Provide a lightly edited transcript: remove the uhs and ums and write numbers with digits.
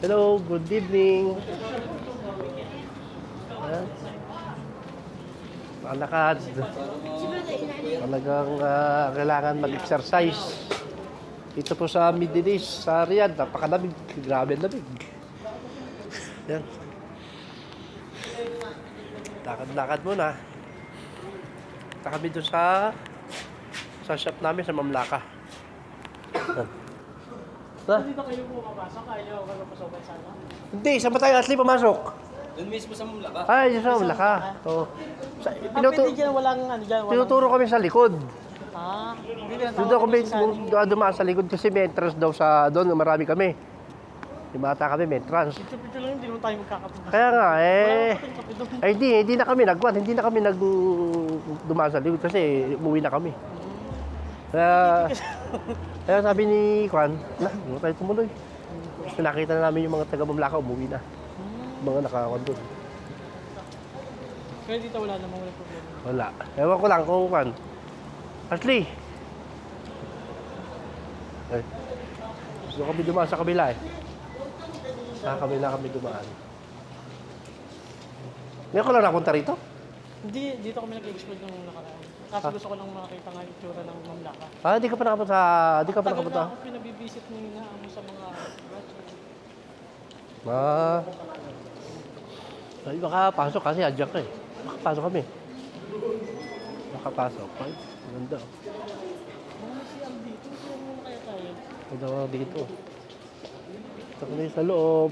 Hello, good evening. Ayan. Palakad. Talagang kailangan mag-exercise. Dito po sa Middle East, sa Riyadh, napakalamig. Grabe ang lamig. Yan. Lakad-lakad muna. Punta kami doon sa shop namin sa Mamlaka. Yan. Hindi ba kayo pumapasok? Ayaw kayo pasokan sana? Hindi, saan ba tayo asli pumasok? Doon mismo sa Mamlaka. Ay, sa Mamlaka. Oo. Pwede dyan, walang ano dyan. Tinuturo kami sa likod. Hindi na Doon kami dumaan sa likod kasi may entrance daw sa doon, marami kami. Yung bata kami, may entrance. Picture lang, hindi naman tayo magkakapunta. Kaya nga, Wala pa kape doon. ay hindi na kami hindi na kami dumaan sa likod kasi umuwi na kami. Kaya sabi ni Kwan, hindi tayo tumuloy. Kasi nakita na namin yung mga taga-Mamlaka, umuwi na. Mga nakakawan doon. Kaya dito wala namang wala problema. Wala. Ewan ko lang kung Kwan. Ashley! Ay. Gusto kami dumaan sa kabila eh. Sa kabila kami dumaan. Ngayon ko lang napunta rito? Hindi, dito kami nag-explore nung nakaraan. Kasi gusto ko lang makita nga yung tsura ng Mamlaka. Di ka pa nakapunta. Di ka pa nakapunta. Tagal na ako pinabibisit nung inaamo sa mga batch. Ay, makapasok kasi adjunct ka eh. Makapasok kami. Makapasok. Ay, maganda. Mga siyang dito, saan muna kaya tayo? Maganda dito. Ito kami sa loob.